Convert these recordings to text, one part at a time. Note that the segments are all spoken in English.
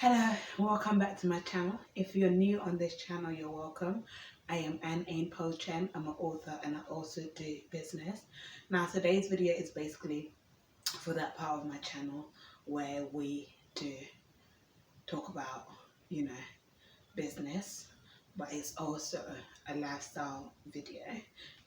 Hello, welcome back to my channel. If you're new on this channel, you're welcome. I am A.H.P. Chen. I'm an author and I also do business. Now today's video is basically for that part of my channel where we do talk about, business, but it's also a lifestyle video.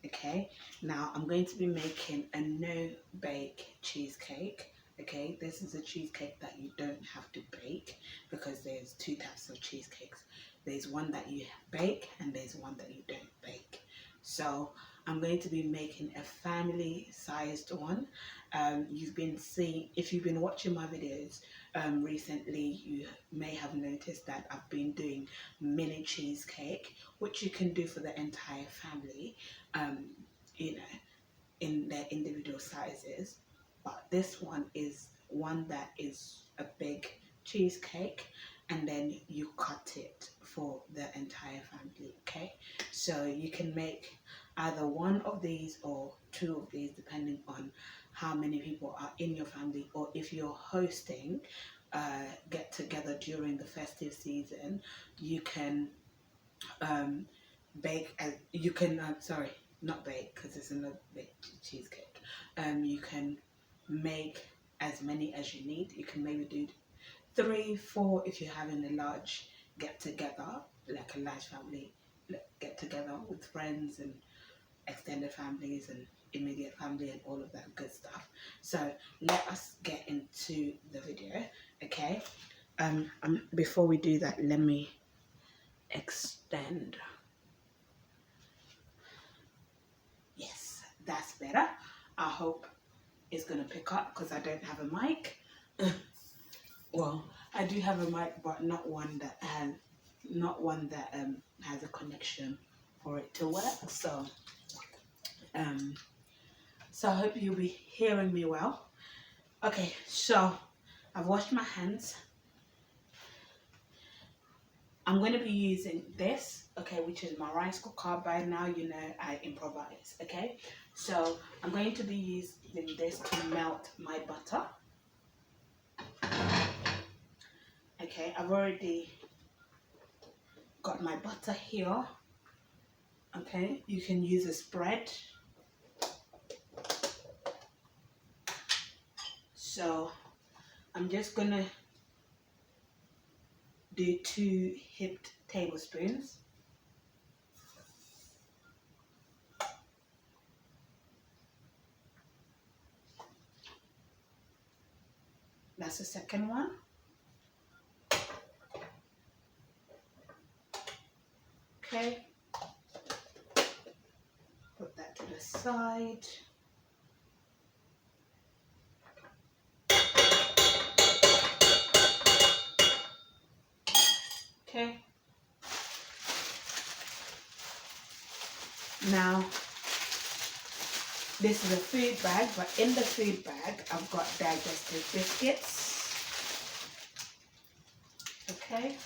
Okay, now I'm going to be making a no-bake cheesecake. Okay, this is a cheesecake that you don't have to bake because there's two types of cheesecakes. There's one that you bake and there's one that you don't bake. So I'm going to be making a family-sized one. You've been seeing, if you've been watching my videos recently, you may have noticed that I've been doing mini cheesecake, which you can do for the entire family, you know, in their individual sizes. But this one is one that is a big cheesecake, and then you cut it for the entire family. Okay, so you can make either one of these or two of these depending on how many people are in your family, or if you're hosting get together during the festive season, you can bake. You can sorry, not bake because it's a baked cheesecake. You can make as many as you need. You can maybe do 3, 4 if you're having a large get together, like a large family get together with friends and extended families and immediate family and all of that good stuff. So let us get into the video. Okay, before we do that, let me extend. Yes, that's better. I hope it's gonna pick up because I don't have a mic. Well, I do have a mic, but not one that has a connection for it to work. So I hope you'll be hearing me well. Okay, so I've washed my hands. I'm going to be using this, okay, which is my rice cooker. By now, you know I improvise, okay? So I'm going to be using this to melt my butter. Okay, I've already got my butter here. Okay, you can use a spread. So I'm just gonna do 2 heaped tablespoons. That's the second one. Okay, put that to the side. Okay, now this is a food bag, but in the food bag I've got digestive biscuits. Okay,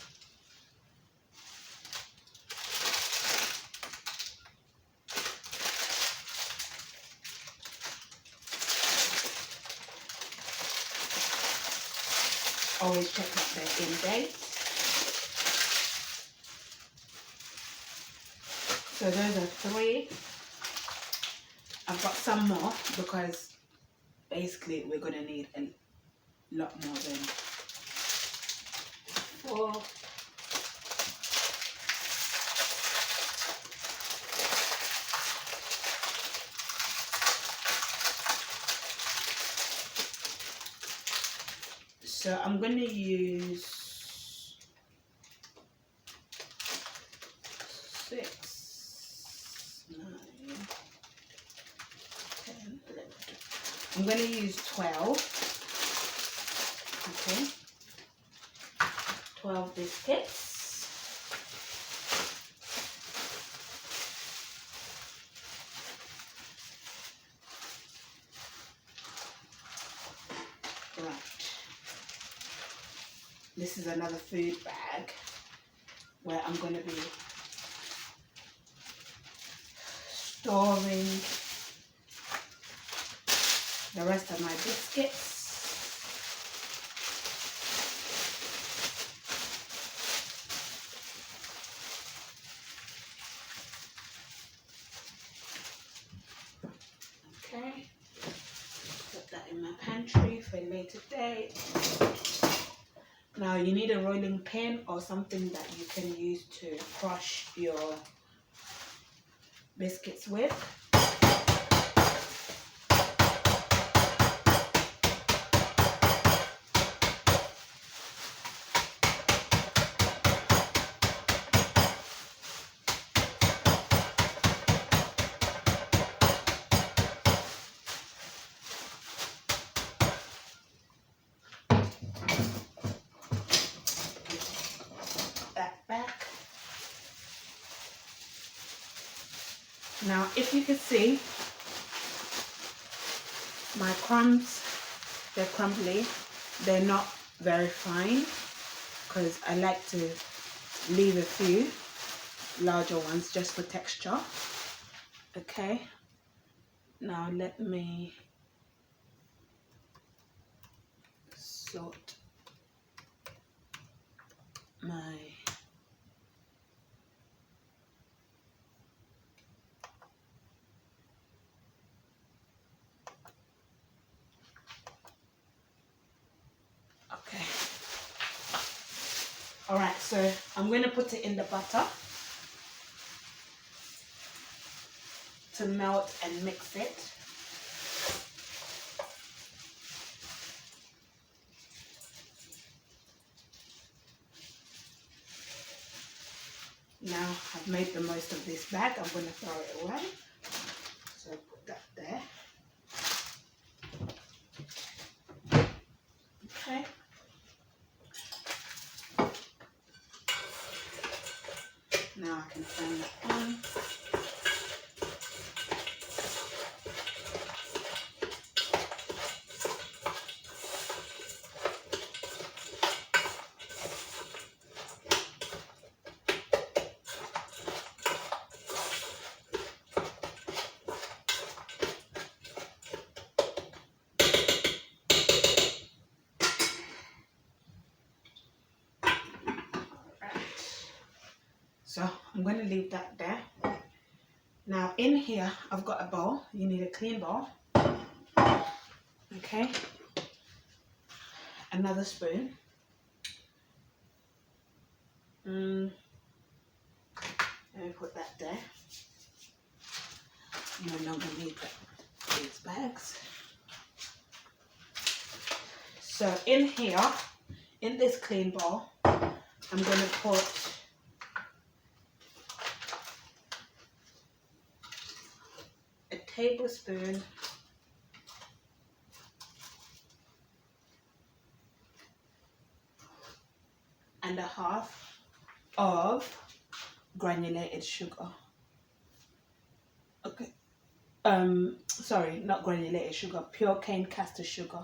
always check out their in date. So those are 3. I've got some more because basically we're going to need a lot more than 4. So I'm going to use 6, 9, 10, 11. I'm going to use 12. Okay, 12 biscuits. Right. This is another food bag where I'm going to be storing the rest of my biscuits. for a later date. Now you need a rolling pin or something that you can use to crush your biscuits with. Back. Now if you can see, my crumbs, they're crumbly, they're not very fine because I like to leave a few larger ones just for texture. Okay, now let me sort my okay. All right, so I'm going to put it in the butter to melt and mix it. Now I've made the most of this bag, I'm going to throw it away. So put that there. Okay. Now I can turn that on. So I'm going to leave that there. Now in here I've got a bowl. You need a clean bowl. Okay. Another spoon. Let me put that there. You no longer need these bags. So in here, in this clean bowl, I'm going to put a tablespoon and a half of granulated sugar. Okay. Sorry, not granulated sugar, pure cane castor sugar.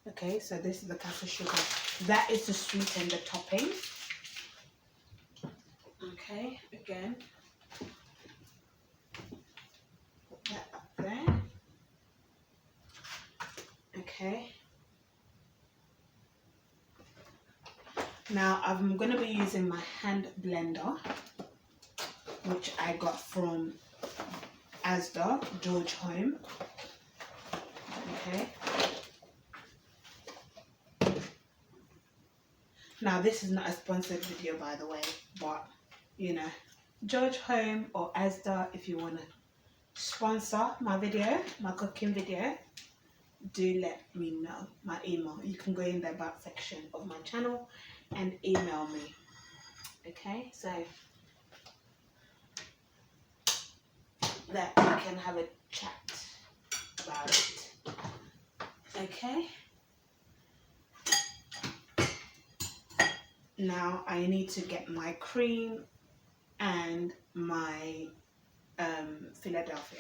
Okay, so this is the castor sugar. That is to sweeten the topping. Okay, again, put that up there. Okay. Now I'm going to be using my hand blender, which I got from Asda, George Home. Okay. Now this is not a sponsored video, by the way, but you know, George Home or Asda, if you want to sponsor my video, my cooking video, do let me know. My email, you can go in the about section of my channel and email me. Okay, so that we can have a chat about it. Okay, now I need to get my cream and my Philadelphia.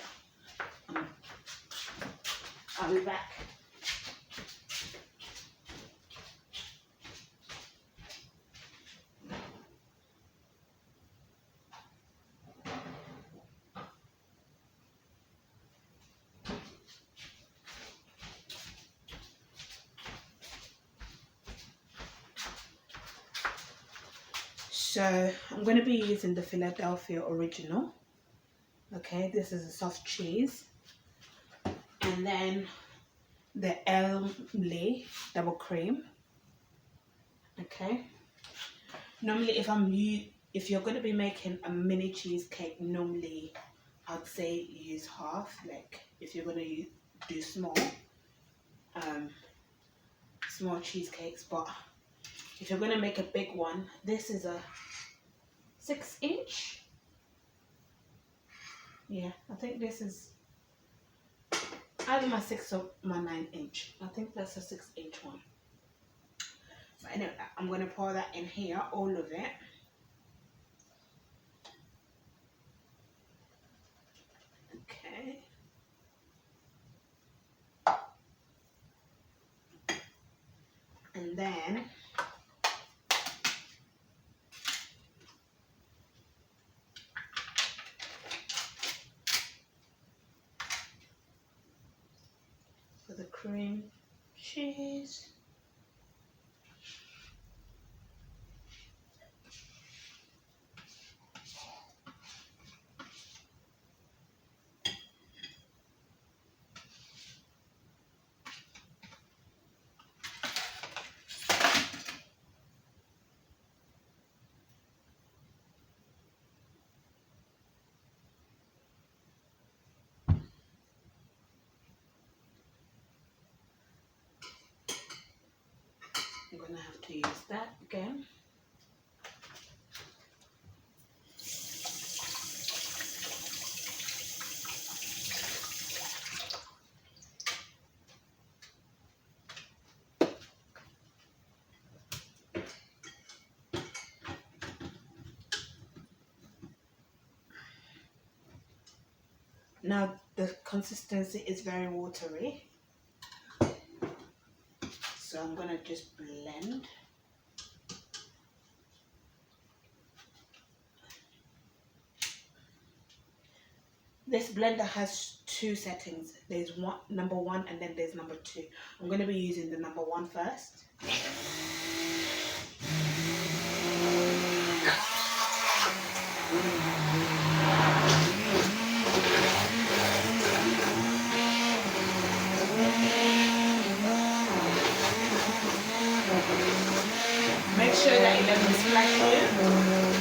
I'll be back. So I'm going to be using the Philadelphia original. Okay, this is a soft cheese. And then the Elmley double cream. Okay. Normally, if you're going to be making a mini cheesecake, normally I'd say use half. Like if you're going to do um, small cheesecakes, but if you're going to make a big one, this is a 6-inch. Yeah, I think this is either my 6 or my 9-inch. I think that's a 6-inch one. But anyway, I'm going to pour that in here, all of it. Okay. And then for the cream cheese. I'm going to have to use that again. Now the consistency is very watery, so I'm going to just blend. This blender has two settings. There's number 1 and then there's number 2. I'm going to be using the number 1 first. Make sure that it doesn't splash you.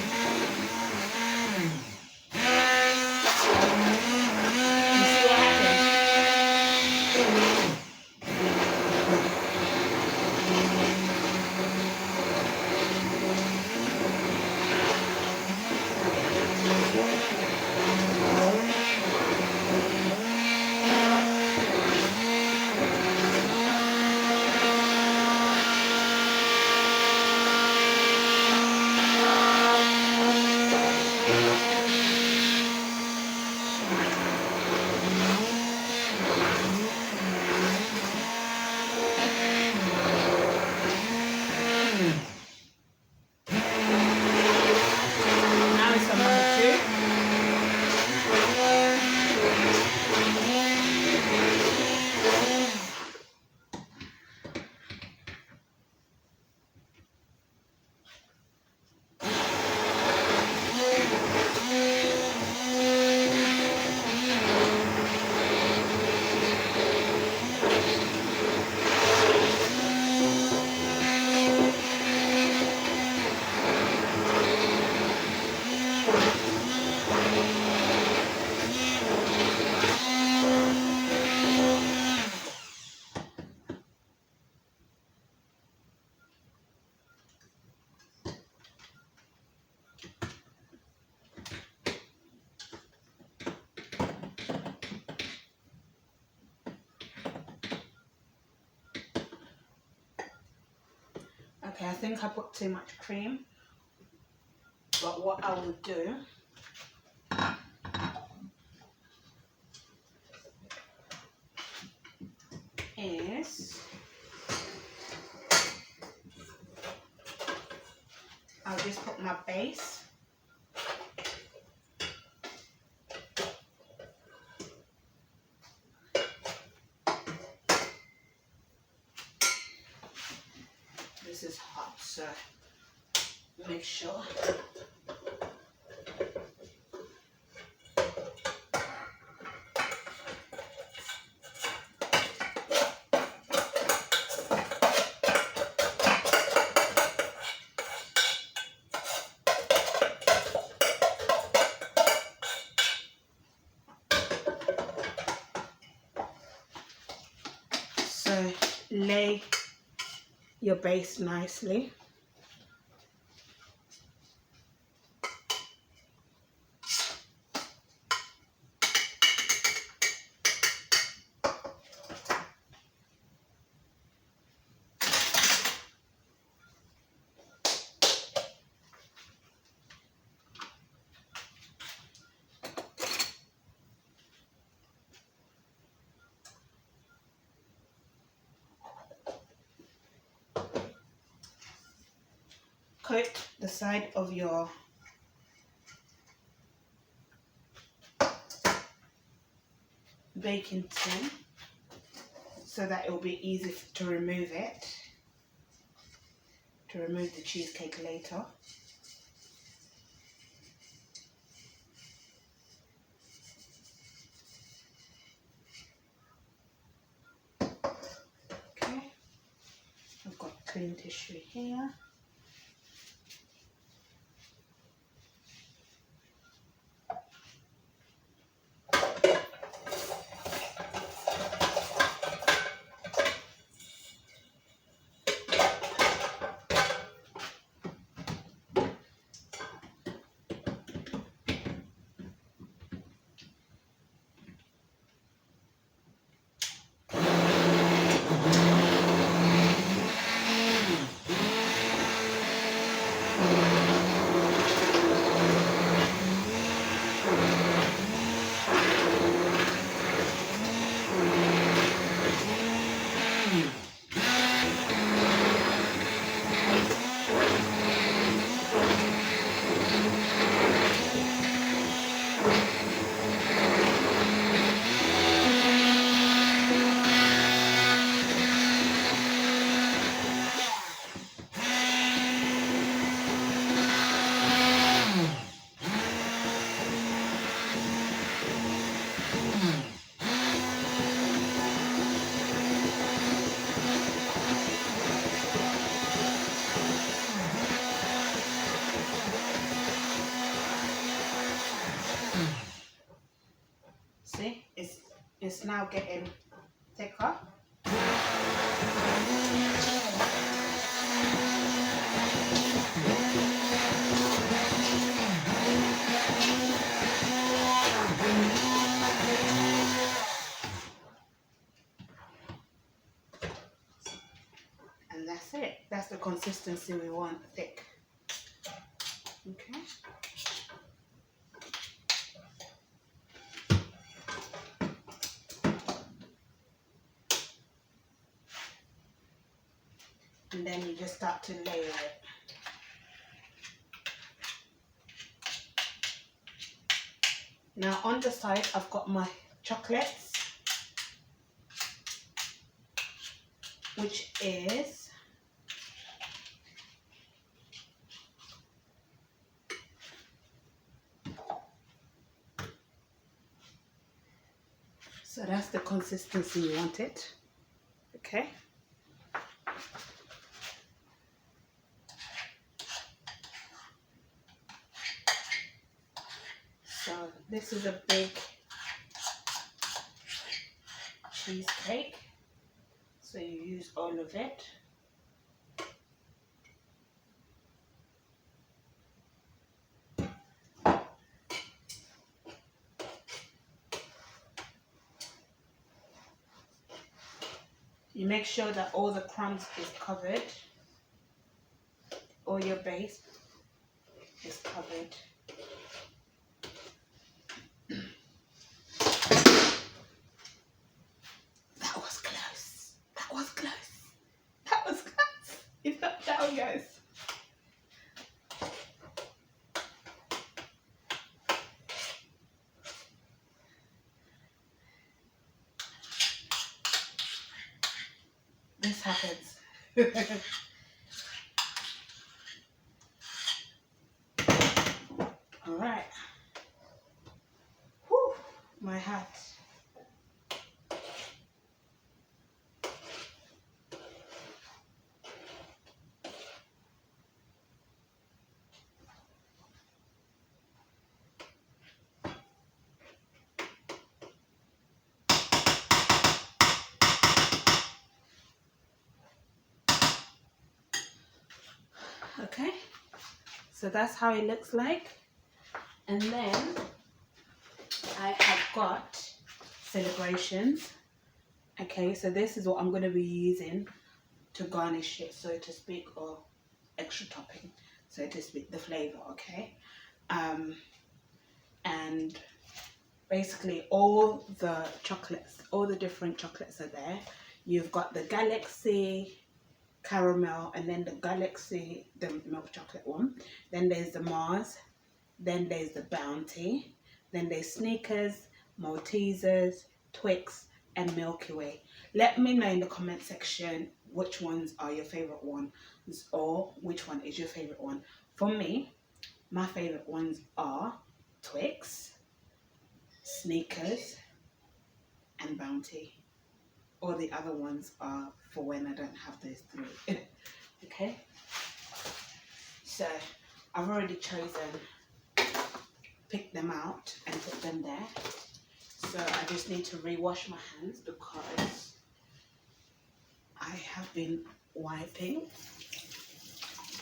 Okay, I think I put too much cream, but what I will do is I'll just put my base. This is hot, so make sure. your base nicely. Coat the side of your baking tin so that it will be easy to remove it, to remove the cheesecake later. Okay, I've got clean tissue here. See, it's now getting thicker. And that's it. That's the consistency we want, thick. Okay. And then you just start to layer it. Now on the side, I've got my chocolates, which is so that's the consistency you want it. Okay. So this is a big cheesecake. So you use all of it. You make sure that all the crumbs is covered, all your base is covered. That was close. That was close. That was close. It's not down, guys. This happens. All right. Whew, my hat. Okay, so that's how it looks like. And then I have got celebrations. Okay, so this is what I'm going to be using to garnish it, so to speak, or extra topping, so to speak, the flavor. Okay, and basically all the chocolates, all the different chocolates are there. You've got the Galaxy caramel, and then the Galaxy, the milk chocolate one. Then there's the Mars. Then there's the Bounty. Then there's Snickers, Maltesers, Twix, and Milky Way. Let me know in the comment section which ones are your favorite ones, or which one is your favorite one. For me, my favorite ones are Twix, Snickers, and Bounty. All the other ones are for when I don't have those three. Okay, so I've already chosen, picked them out and put them there. So I just need to rewash my hands because I have been wiping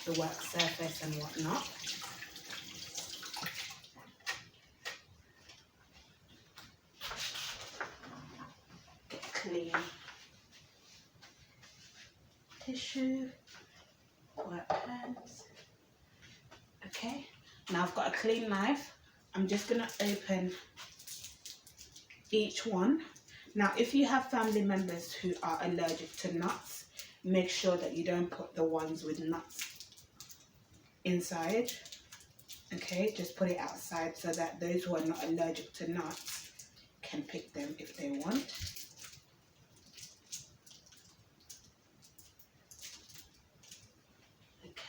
the work surface and whatnot. Get clean tissue, wipe hands. Okay, now I've got a clean knife. I'm just gonna open each one. Now, if you have family members who are allergic to nuts, make sure that you don't put the ones with nuts inside. Okay, just put it outside so that those who are not allergic to nuts can pick them if they want.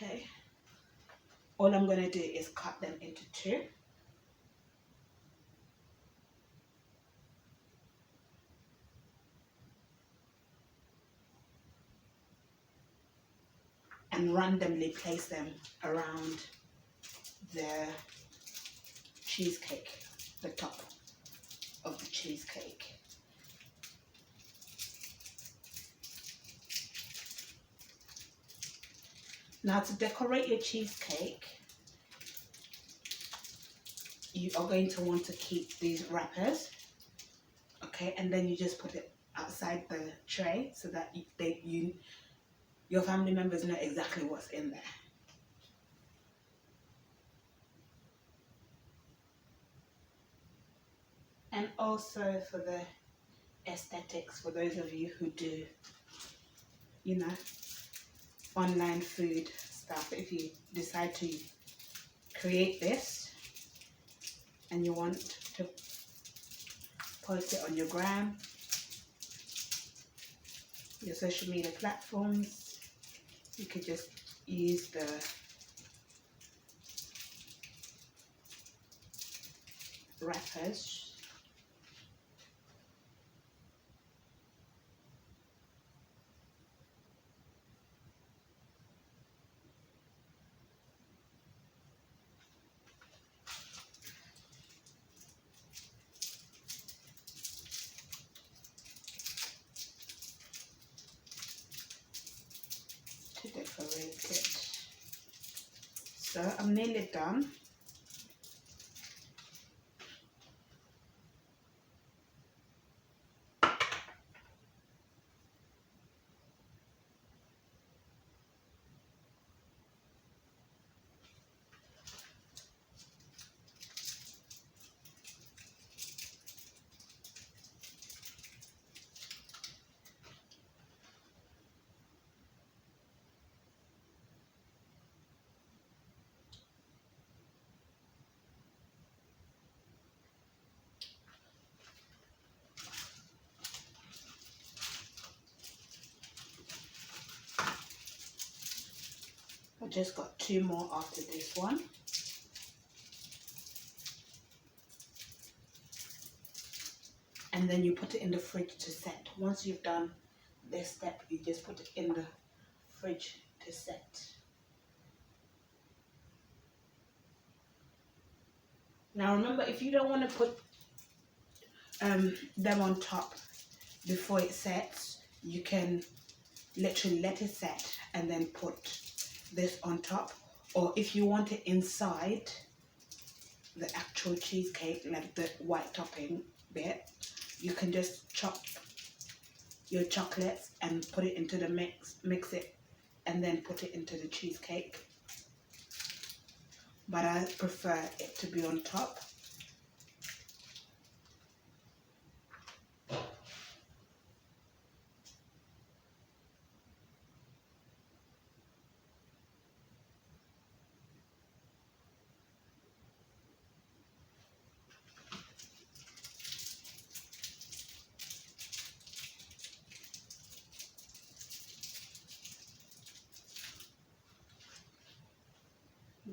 Okay, all I'm going to do is cut them into two. And randomly place them around the cheesecake, the top of the cheesecake. Now, to decorate your cheesecake, you are going to want to keep these wrappers, okay, and then you just put it outside the tray so that your family members know exactly what's in there. And also for the aesthetics, for those of you who do, you know, online food stuff, if you decide to create this and you want to post it on your gram, your social media platforms, you could just use the wrappers. To decorate it. So I'm nearly done. I just got two more after this one. And then you put it in the fridge to set. Once you've done this step, you just put it in the fridge to set. Now remember, if you don't want to put them on top before it sets, you can literally let it set and then put this on top, Or if you want it inside the actual cheesecake, like the white topping bit, you can just chop your chocolates and put it into the mix it, and then put it into the cheesecake. But I prefer it to be on top.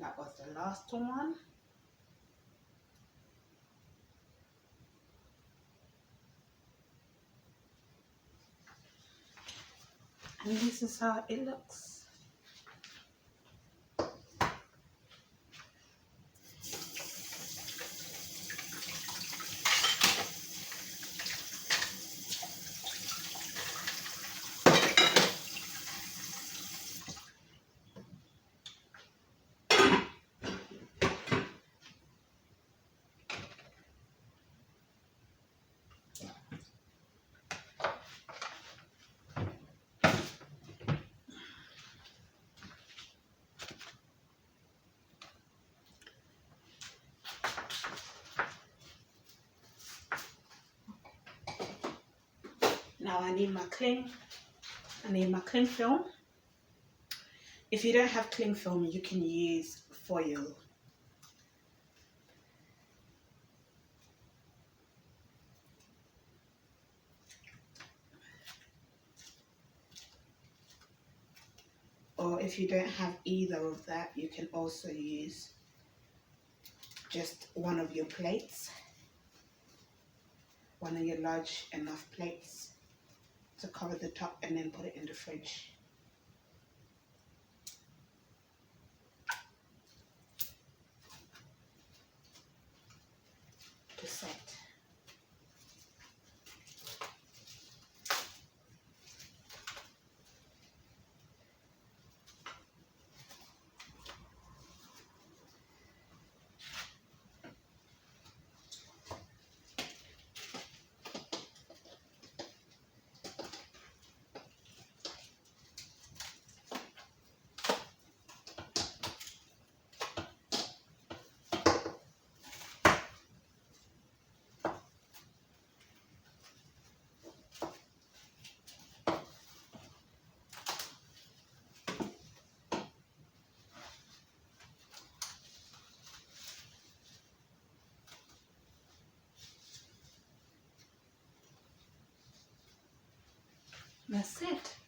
That was the last one. And this is how it looks. Now I need my cling film. If you don't have cling film, you can use foil. Or if you don't have either of that, you can also use just one of your plates, one of your large enough plates to cover the top, and then put it in the fridge. To set. That's it.